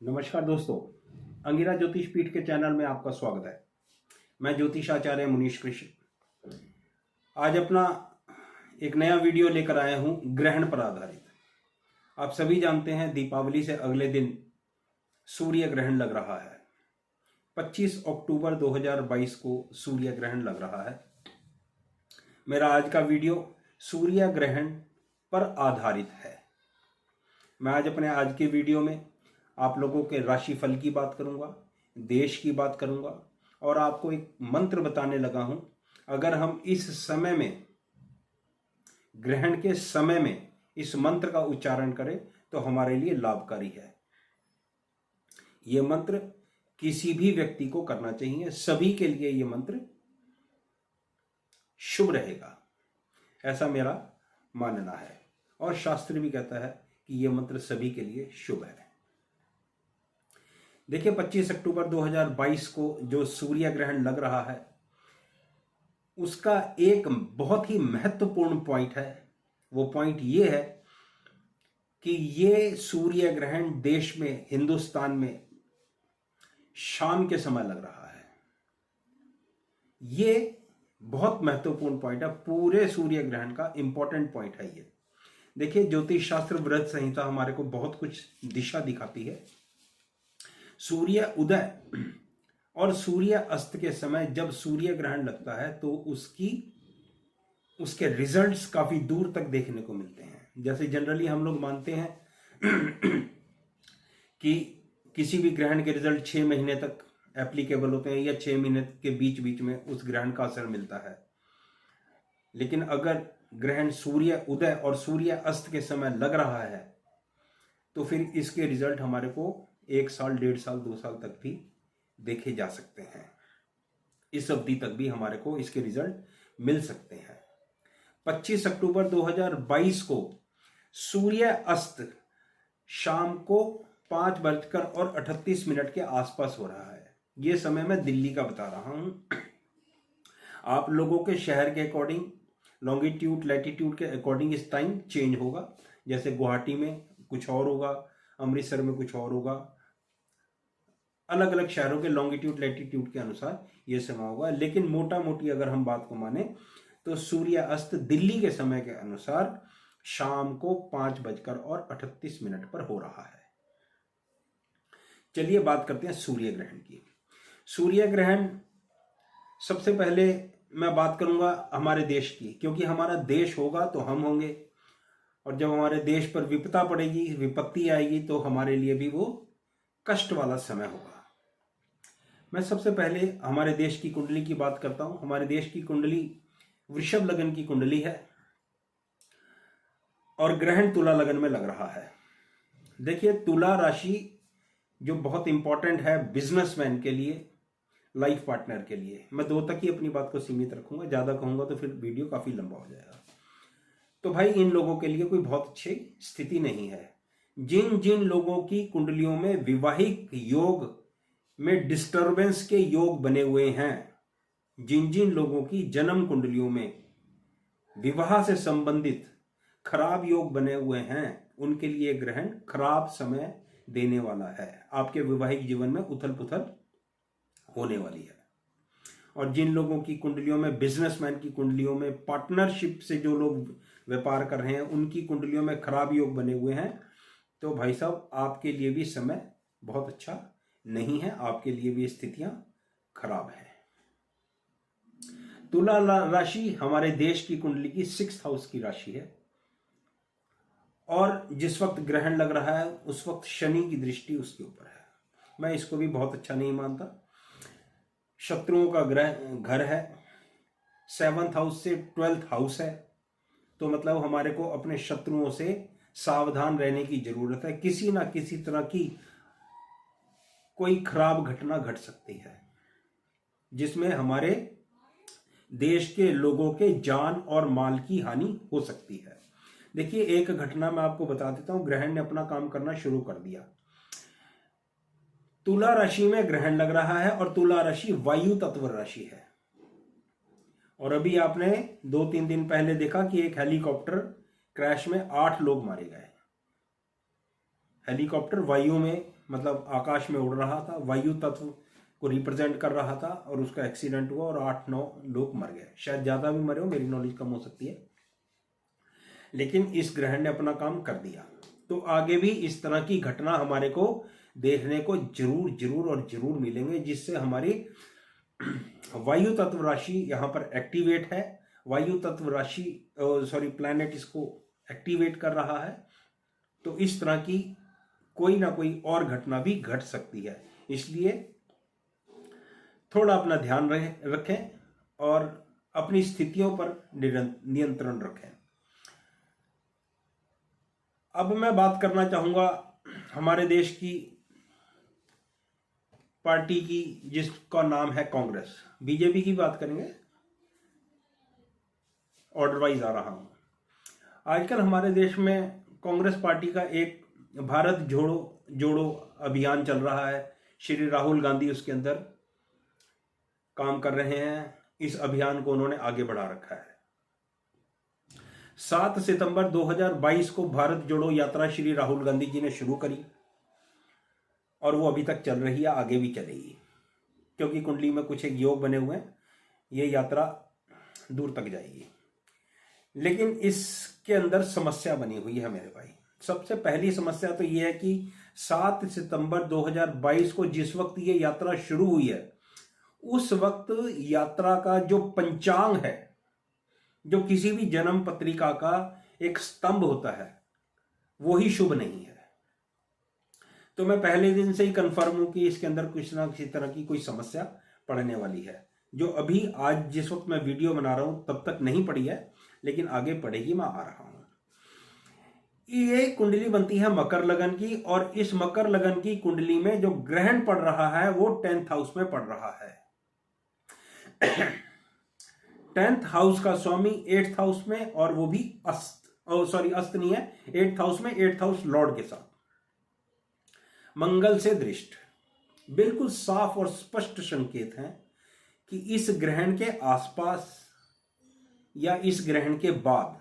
नमस्कार दोस्तों, अंगिरा ज्योतिष पीठ के चैनल में आपका स्वागत है। मैं ज्योतिष आचार्य मुनीश कृष्ण आज अपना एक नया वीडियो लेकर आया हूं ग्रहण पर आधारित। आप सभी जानते हैं दीपावली से अगले दिन सूर्य ग्रहण लग रहा है। 25 अक्टूबर 2022 को सूर्य ग्रहण लग रहा है। मेरा आज का वीडियो सूर्य ग्रहण पर आधारित है। मैं आज के वीडियो में आप लोगों के राशिफल की बात करूंगा, देश की बात करूंगा और आपको एक मंत्र बताने लगा हूं। अगर हम इस समय में, ग्रहण के समय में इस मंत्र का उच्चारण करें तो हमारे लिए लाभकारी है। यह मंत्र किसी भी व्यक्ति को करना चाहिए, सभी के लिए यह मंत्र शुभ रहेगा, ऐसा मेरा मानना है। और शास्त्र भी कहता है कि यह मंत्र सभी के लिए शुभ है। देखिए, 25 अक्टूबर 2022 को जो सूर्य ग्रहण लग रहा है उसका एक बहुत ही महत्वपूर्ण पॉइंट है। वो पॉइंट ये है कि ये सूर्य ग्रहण देश में, हिंदुस्तान में शाम के समय लग रहा है। ये बहुत महत्वपूर्ण पॉइंट है, पूरे सूर्य ग्रहण का इंपॉर्टेंट पॉइंट है ये। देखिए, ज्योतिष शास्त्र व्रत संहिता हमारे को बहुत कुछ दिशा दिखाती है। सूर्य उदय और सूर्य अस्त के समय जब सूर्य ग्रहण लगता है तो उसके रिजल्ट्स काफी दूर तक देखने को मिलते हैं। जैसे जनरली हम लोग मानते हैं कि किसी भी ग्रहण के रिजल्ट 6 महीने तक एप्लीकेबल होते हैं या 6 महीने के बीच बीच में उस ग्रहण का असर मिलता है। लेकिन अगर ग्रहण सूर्य उदय और सूर्य अस्त के समय लग रहा है तो फिर इसके रिजल्ट हमारे को 1 साल, 1.5 साल, 2 साल तक भी देखे जा सकते हैं। इस अवधि तक भी हमारे को इसके रिजल्ट मिल सकते हैं। 25 अक्टूबर 2022 को सूर्य अस्त शाम को 5:38 के आसपास हो रहा है। यह समय मैं दिल्ली का बता रहा हूं। आप लोगों के शहर के अकॉर्डिंग, लॉन्गिट्यूड लैटिट्यूड के अकॉर्डिंग इस टाइम चेंज होगा। जैसे गुवाहाटी में कुछ और होगा, अमृतसर में कुछ और होगा। अलग अलग शहरों के लॉन्गिट्यूड लैटिट्यूड के अनुसार यह समय होगा। लेकिन मोटा मोटी अगर हम बात को माने तो सूर्य अस्त दिल्ली के समय के अनुसार शाम को 5:38 पर हो रहा है। चलिए बात करते हैं सूर्य ग्रहण की। सूर्य ग्रहण, सबसे पहले मैं बात करूंगा हमारे देश की, क्योंकि हमारा देश होगा तो हम होंगे और जब हमारे देश पर विपदा पड़ेगी, विपत्ति आएगी तो हमारे लिए भी वो कष्ट वाला समय होगा। मैं सबसे पहले हमारे देश की कुंडली की बात करता हूं। हमारे देश की कुंडली वृषभ लगन की कुंडली है और ग्रहण तुला लगन में लग रहा है। देखिए, तुला राशि जो बहुत इंपॉर्टेंट है बिजनेसमैन के लिए, लाइफ पार्टनर के लिए। मैं 2 तक ही अपनी बात को सीमित रखूंगा, ज्यादा कहूंगा तो फिर वीडियो काफी लंबा हो जाएगा। तो भाई, इन लोगों के लिए कोई बहुत अच्छी स्थिति नहीं है। जिन जिन लोगों की कुंडलियों में विवाहिक योग में डिस्टरबेंस के योग बने हुए हैं, जिन जिन लोगों की जन्म कुंडलियों में विवाह से संबंधित खराब योग बने हुए हैं, उनके लिए ग्रहण खराब समय देने वाला है। आपके वैवाहिक जीवन में उथल पुथल होने वाली है। और जिन लोगों की कुंडलियों में, बिजनेसमैन की कुंडलियों में, पार्टनरशिप से जो लोग व्यापार कर रहे हैं, उनकी कुंडलियों में खराब योग बने हुए हैं, तो भाई साहब आपके लिए भी समय बहुत अच्छा नहीं है। आपके लिए भी स्थितियां खराब है। तुला राशि हमारे देश की कुंडली की 6th हाउस की राशि है और जिस वक्त ग्रहण लग रहा है उस वक्त शनि की दृष्टि उसके ऊपर है। मैं इसको भी बहुत अच्छा नहीं मानता। शत्रुओं का घर है, 7th हाउस से 12th हाउस है, तो मतलब हमारे को अपने शत्रुओं से सावधान रहने की जरूरत है। किसी ना किसी तरह की कोई खराब घटना घट सकती है जिसमें हमारे देश के लोगों के जान और माल की हानि हो सकती है। देखिए, एक घटना मैं आपको बता देता हूं। ग्रहण ने अपना काम करना शुरू कर दिया। तुला राशि में ग्रहण लग रहा है और तुला राशि वायु तत्व राशि है। और अभी आपने 2-3 दिन पहले देखा कि एक हेलीकॉप्टर क्रैश में 8 लोग मारे गए। हेलीकॉप्टर वायु में मतलब आकाश में उड़ रहा था, वायु तत्व को रिप्रेजेंट कर रहा था, और उसका एक्सीडेंट हुआ और 8-9 लोग मर गए। शायद ज़्यादा भी मरे हो, मेरी नॉलेज कम हो सकती है, लेकिन इस ग्रहण ने अपना काम कर दिया। तो आगे भी इस तरह की घटना हमारे को देखने को जरूर जरूर और जरूर मिलेंगे, जिससे हमारी वायु तत्व राशि यहाँ पर एक्टिवेट है। वायु तत्व राशि प्लैनेट इसको एक्टिवेट कर रहा है। तो इस तरह की कोई ना कोई और घटना भी घट सकती है, इसलिए थोड़ा अपना ध्यान रखें और अपनी स्थितियों पर नियंत्रण रखें। अब मैं बात करना चाहूंगा हमारे देश की पार्टी की, जिसका नाम है कांग्रेस। बीजेपी की बात करेंगे, ऑर्डर वाइज आ रहा हूं। आजकल हमारे देश में कांग्रेस पार्टी का एक भारत जोड़ो जोड़ो अभियान चल रहा है। श्री राहुल गांधी उसके अंदर काम कर रहे हैं। इस अभियान को उन्होंने आगे बढ़ा रखा है। 7 सितंबर 2022 को भारत जोड़ो यात्रा श्री राहुल गांधी जी ने शुरू करी, और वो अभी तक चल रही है, आगे भी चलेगी, क्योंकि कुंडली में कुछ एक योग बने हुए हैं, ये यात्रा दूर तक जाएगी। लेकिन इसके अंदर समस्या बनी हुई है मेरे भाई। सबसे पहली समस्या तो ये है कि 7 सितंबर 2022 को जिस वक्त ये यात्रा शुरू हुई है, उस वक्त यात्रा का जो पंचांग है, जो किसी भी जन्म पत्रिका का एक स्तंभ होता है, वो ही शुभ नहीं है। तो मैं पहले दिन से ही कंफर्म हूं कि इसके अंदर कुछ ना किसी तरह की कोई समस्या पड़ने वाली है, जो अभी आज जिस वक्त मैं वीडियो बना रहा हूं तब तक नहीं पड़ी है, लेकिन आगे पड़ेगी। मैं आ रहा हूं। ये कुंडली बनती है मकर लगन की, और इस मकर लगन की कुंडली में जो ग्रहण पड़ रहा है वो 10th हाउस में पड़ रहा है। 10th हाउस का स्वामी 8th हाउस में, और वो भी अस्त नहीं है, 8th हाउस में, 8th हाउस लॉर्ड के साथ मंगल से दृष्ट। बिल्कुल साफ और स्पष्ट संकेत हैं कि इस ग्रहण के आसपास या इस ग्रहण के बाद,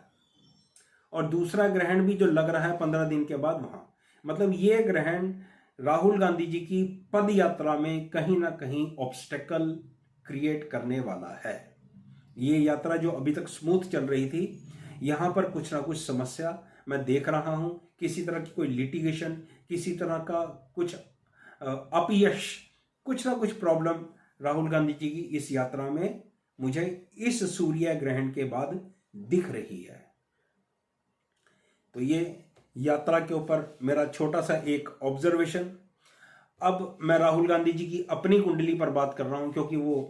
और दूसरा ग्रहण भी जो लग रहा है 15 दिन के बाद वहां, मतलब ये ग्रहण राहुल गांधी जी की पद यात्रा में कहीं ना कहीं ऑब्स्टेकल क्रिएट करने वाला है। ये यात्रा जो अभी तक स्मूथ चल रही थी, यहां पर कुछ ना कुछ समस्या मैं देख रहा हूं। किसी तरह की कोई लिटिगेशन, किसी तरह का कुछ अपयश, कुछ ना कुछ प्रॉब्लम राहुल गांधी जी की इस यात्रा में मुझे इस सूर्य ग्रहण के बाद दिख रही है। तो ये यात्रा के ऊपर मेरा छोटा सा एक ऑब्जर्वेशन। अब मैं राहुल गांधी जी की अपनी कुंडली पर बात कर रहा हूं, क्योंकि वो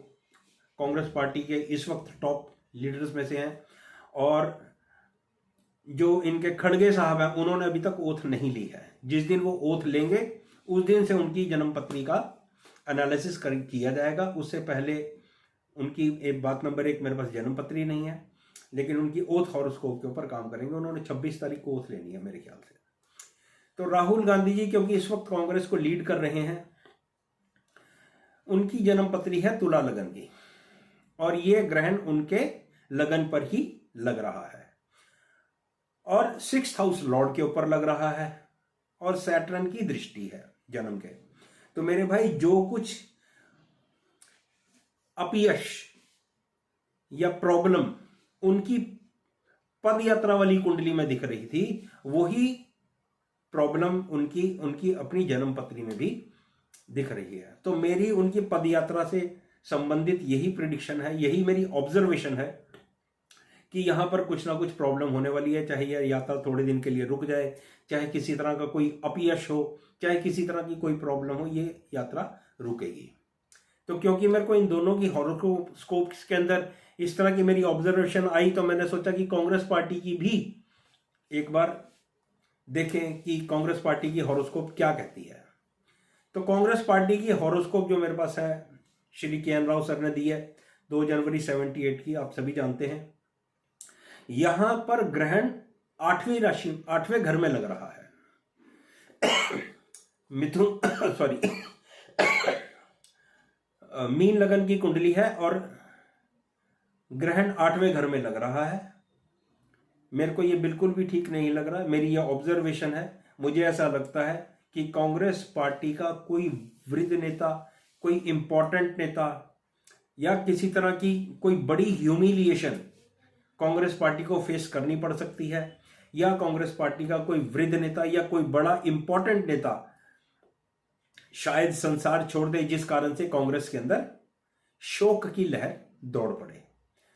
कांग्रेस पार्टी के इस वक्त टॉप लीडर्स में से हैं, और जो इनके खड़गे साहब हैं उन्होंने अभी तक ओथ नहीं ली है। जिस दिन वो ओथ लेंगे उस दिन से उनकी जन्म पत्री का एनालिसिस किया जाएगा। उससे पहले उनकी एक बात नंबर 1, मेरे पास जन्म पत्री नहीं है, लेकिन उनकी ओथ हॉरोस्कोप के ऊपर काम करेंगे। उन्होंने 26 तारीख को ओथ लेनी है मेरे ख्याल से। तो राहुल गांधी जी क्योंकि इस वक्त कांग्रेस को लीड कर रहे हैं, उनकी जन्म पत्री है तुला लगन की, और ये ग्रहण उनके लगन पर ही लग रहा है, और 6th हाउस लॉर्ड के ऊपर लग रहा है, और सैटर्न की दृष्टि है जन्म के। तो मेरे भाई, जो कुछ अपयश या प्रॉब्लम उनकी पद यात्रा वाली कुंडली में दिख रही थी, वही प्रॉब्लम उनकी अपनी जन्म पत्री में भी दिख रही है। तो मेरी उनकी पद यात्रा से संबंधित यही प्रिडिक्शन है, यही मेरी ऑब्जर्वेशन है कि यहां पर कुछ ना कुछ प्रॉब्लम होने वाली है। चाहे यह यात्रा थोड़े दिन के लिए रुक जाए, चाहे किसी तरह का कोई अपयश हो, चाहे किसी तरह की कोई प्रॉब्लम हो, ये यात्रा रुकेगी। तो क्योंकि मेरे को इन दोनों की हॉरोस्कोप्स के अंदर इस तरह की मेरी ऑब्जर्वेशन आई, तो मैंने सोचा कि कांग्रेस पार्टी की भी एक बार देखें कि कांग्रेस पार्टी की हॉरोस्कोप क्या कहती है। तो कांग्रेस पार्टी की हॉरोस्कोप जो मेरे पास है, श्री के एन राव सर ने दी है 2 जनवरी 78 की, आप सभी जानते हैं। यहां पर ग्रहण 8वीं राशि 8वें घर में लग रहा है। मिथुन मीन लगन की कुंडली है, और ग्रहण 8वें घर में लग रहा है। मेरे को ये बिल्कुल भी ठीक नहीं लग रहा। मेरी ये ऑब्जर्वेशन है, मुझे ऐसा लगता है कि कांग्रेस पार्टी का कोई वृद्ध नेता, कोई इंपॉर्टेंट नेता या किसी तरह की कोई बड़ी ह्यूमिलिएशन कांग्रेस पार्टी को फेस करनी पड़ सकती है, या कांग्रेस पार्टी का कोई वृद्ध नेता या कोई बड़ा इंपॉर्टेंट नेता शायद संसार छोड़ दे, जिस कारण से कांग्रेस के अंदर शोक की लहर दौड़ पड़े।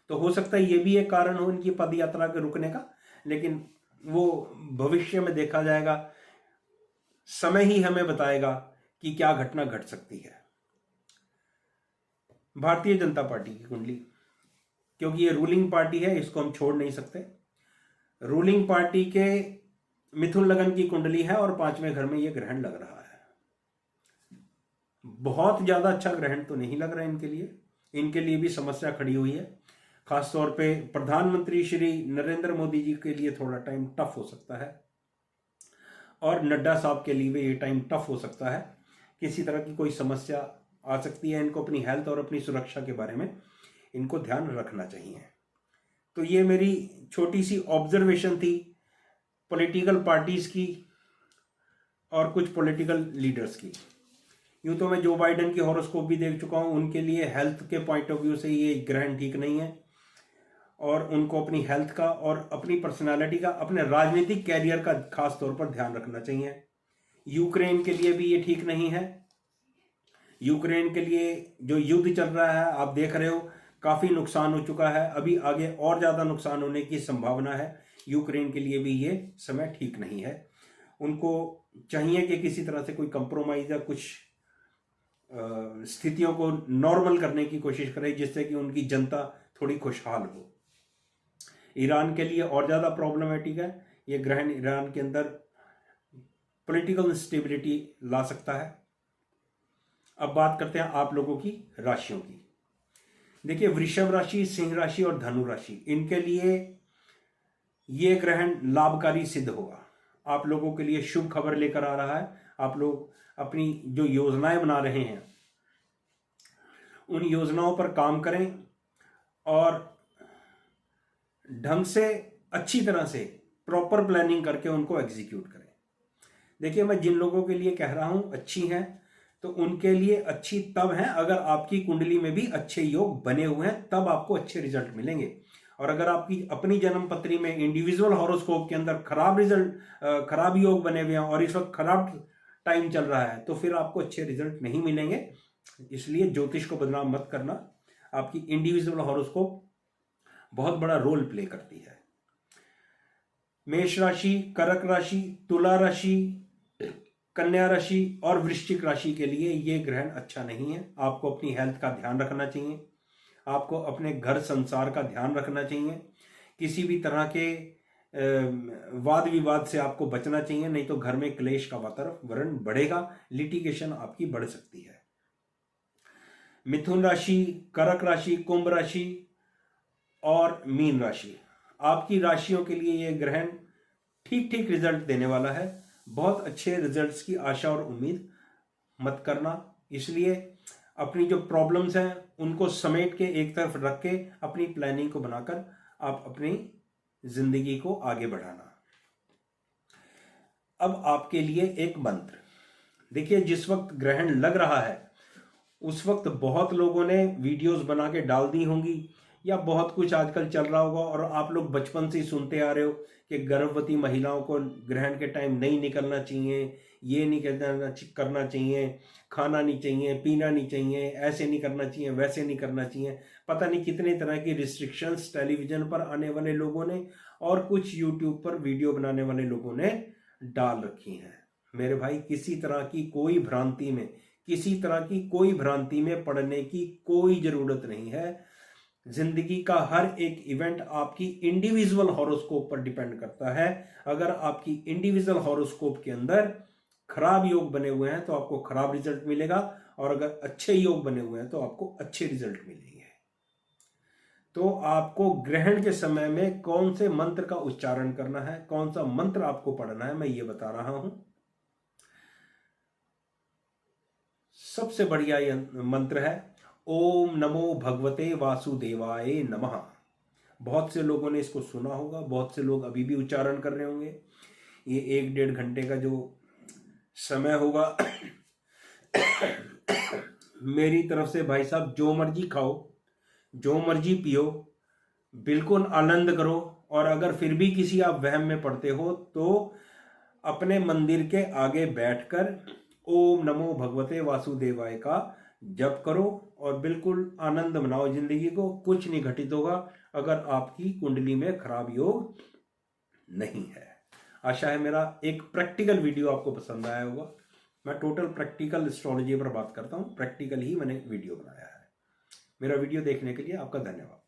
तो हो सकता है ये भी एक कारण हो इनकी पद यात्रा के रुकने का, लेकिन वो भविष्य में देखा जाएगा। समय ही हमें बताएगा कि क्या घटना घट सकती है। भारतीय जनता पार्टी की कुंडली, क्योंकि ये रूलिंग पार्टी है, इसको हम छोड़ नहीं सकते। रूलिंग पार्टी के मिथुन लगन की कुंडली है और 5वें घर में ये ग्रहण लग रहा है। बहुत ज्यादा अच्छा ग्रहण तो नहीं लग रहा है इनके लिए। इनके लिए भी समस्या खड़ी हुई है। खासतौर पे प्रधानमंत्री श्री नरेंद्र मोदी जी के लिए थोड़ा टाइम टफ हो सकता है, और नड्डा साहब के लिए भी ये टाइम टफ हो सकता है। किसी तरह की कोई समस्या आ सकती है। इनको अपनी हेल्थ और अपनी सुरक्षा के बारे में इनको ध्यान रखना चाहिए। तो ये मेरी छोटी सी ऑब्जर्वेशन थी पॉलिटिकल पार्टीज की और कुछ पॉलिटिकल लीडर्स की। यूं तो मैं जो बाइडेन की हॉरोस्कोप भी देख चुका हूं, उनके लिए हेल्थ के पॉइंट ऑफ व्यू से ये ग्रहण ठीक नहीं है, और उनको अपनी हेल्थ का और अपनी पर्सनालिटी का, अपने राजनीतिक कैरियर का खास तौर पर ध्यान रखना चाहिए। यूक्रेन के लिए भी ये ठीक नहीं है। यूक्रेन के लिए जो युद्ध चल रहा है, आप देख रहे हो काफी नुकसान हो चुका है, अभी आगे और ज्यादा नुकसान होने की संभावना है। यूक्रेन के लिए भी ये समय ठीक नहीं है। उनको चाहिए कि किसी तरह से कोई कंप्रोमाइज या कुछ स्थितियों को नॉर्मल करने की कोशिश करे, जिससे कि उनकी जनता थोड़ी खुशहाल हो। ईरान के लिए और ज्यादा प्रॉब्लमेटिक है ये ग्रहण। ईरान के अंदर पॉलिटिकल स्टेबिलिटी ला सकता है। अब बात करते हैं आप लोगों की राशियों की। देखिए, वृषभ राशि, सिंह राशि और धनु राशि, इनके लिए ये ग्रहण लाभकारी सिद्ध होगा। आप लोगों के लिए शुभ खबर लेकर आ रहा है। आप लोग अपनी जो योजनाएं बना रहे हैं, उन योजनाओं पर काम करें और ढंग से, अच्छी तरह से प्रॉपर प्लानिंग करके उनको एग्जीक्यूट करें। देखिए, मैं जिन लोगों के लिए कह रहा हूं अच्छी हैं, तो उनके लिए अच्छी तब है अगर आपकी कुंडली में भी अच्छे योग बने हुए हैं, तब आपको अच्छे रिजल्ट मिलेंगे। और अगर आपकी अपनी जन्म पत्री में इंडिविजुअल हॉरोस्कोप के अंदर खराब रिजल्ट, खराब योग बने हुए हैं और इस वक्त खराब टाइम चल रहा है, तो फिर आपको अच्छे रिजल्ट नहीं मिलेंगे। इसलिए ज्योतिष को बदनाम मत करना। आपकी इंडिविजुअल हॉरोस्कोप बहुत बड़ा रोल प्ले करती है। मेष राशि, कर्क राशि, तुला राशि, कन्या राशि और वृश्चिक राशि के लिए ये ग्रहण अच्छा नहीं है। आपको अपनी हेल्थ का ध्यान रखना चाहिए। आपको अपने घर संसार का ध्यान रखना चाहिए। किसी भी तरह के वाद विवाद से आपको बचना चाहिए, नहीं तो घर में क्लेश का वातावरण बढ़ेगा, लिटिगेशन आपकी बढ़ सकती है। मिथुन राशि, कर्क राशि, कुंभ राशि और मीन राशि, आपकी राशियों के लिए यह ग्रहण ठीक ठीक रिजल्ट देने वाला है। बहुत अच्छे रिजल्ट्स की आशा और उम्मीद मत करना। इसलिए अपनी जो प्रॉब्लम्स हैं उनको समेट के एक तरफ रख के अपनी प्लानिंग को बनाकर आप अपनी जिंदगी को आगे बढ़ाना। अब आपके लिए एक मंत्र। देखिए, जिस वक्त ग्रहण लग रहा है उस वक्त बहुत लोगों ने वीडियोस बना के डाल दी होंगी, या बहुत कुछ आजकल चल रहा होगा, और आप लोग बचपन से ही सुनते आ रहे हो कि गर्भवती महिलाओं को ग्रहण के टाइम नहीं निकलना चाहिए, ये नहीं करना चाहिए, खाना नहीं चाहिए, पीना नहीं चाहिए, ऐसे नहीं करना चाहिए, वैसे नहीं करना चाहिए। पता नहीं कितने तरह की रिस्ट्रिक्शंस टेलीविजन पर आने वाले लोगों ने और कुछ यूट्यूब पर वीडियो बनाने वाले लोगों ने डाल रखी हैं। मेरे भाई, किसी तरह की कोई भ्रांति में पड़ने की कोई जरूरत नहीं है। जिंदगी का हर एक इवेंट आपकी इंडिविजुअल हॉरोस्कोप पर डिपेंड करता है। अगर आपकी इंडिविजुअल हॉरोस्कोप के अंदर खराब योग बने हुए हैं तो आपको खराब रिजल्ट मिलेगा, और अगर अच्छे योग बने हुए हैं तो आपको अच्छे रिजल्ट मिलेंगे। तो आपको ग्रहण के समय में कौन से मंत्र का उच्चारण करना है, कौन सा मंत्र आपको पढ़ना है, मैं ये बता रहा हूं। सबसे बढ़िया ये मंत्र है ओम नमो भगवते वासुदेवाय नमः। बहुत से लोगों ने इसको सुना होगा, बहुत से लोग अभी भी उच्चारण कर रहे होंगे। ये 1-1.5 घंटे का जो समय होगा मेरी तरफ से भाई साहब जो मर्जी खाओ, जो मर्जी पियो, बिल्कुल आनंद करो। और अगर फिर भी किसी आप वहम में पड़ते हो तो अपने मंदिर के आगे बैठकर ओम नमो भगवते वासुदेवाय का जप करो और बिल्कुल आनंद मनाओ जिंदगी को। कुछ नहीं घटित होगा अगर आपकी कुंडली में खराब योग नहीं है। आशा है मेरा एक प्रैक्टिकल वीडियो आपको पसंद आया होगा। मैं टोटल प्रैक्टिकल एस्ट्रोलॉजी पर बात करता हूं, प्रैक्टिकल ही मैंने वीडियो बनाया है। मेरा वीडियो देखने के लिए आपका धन्यवाद।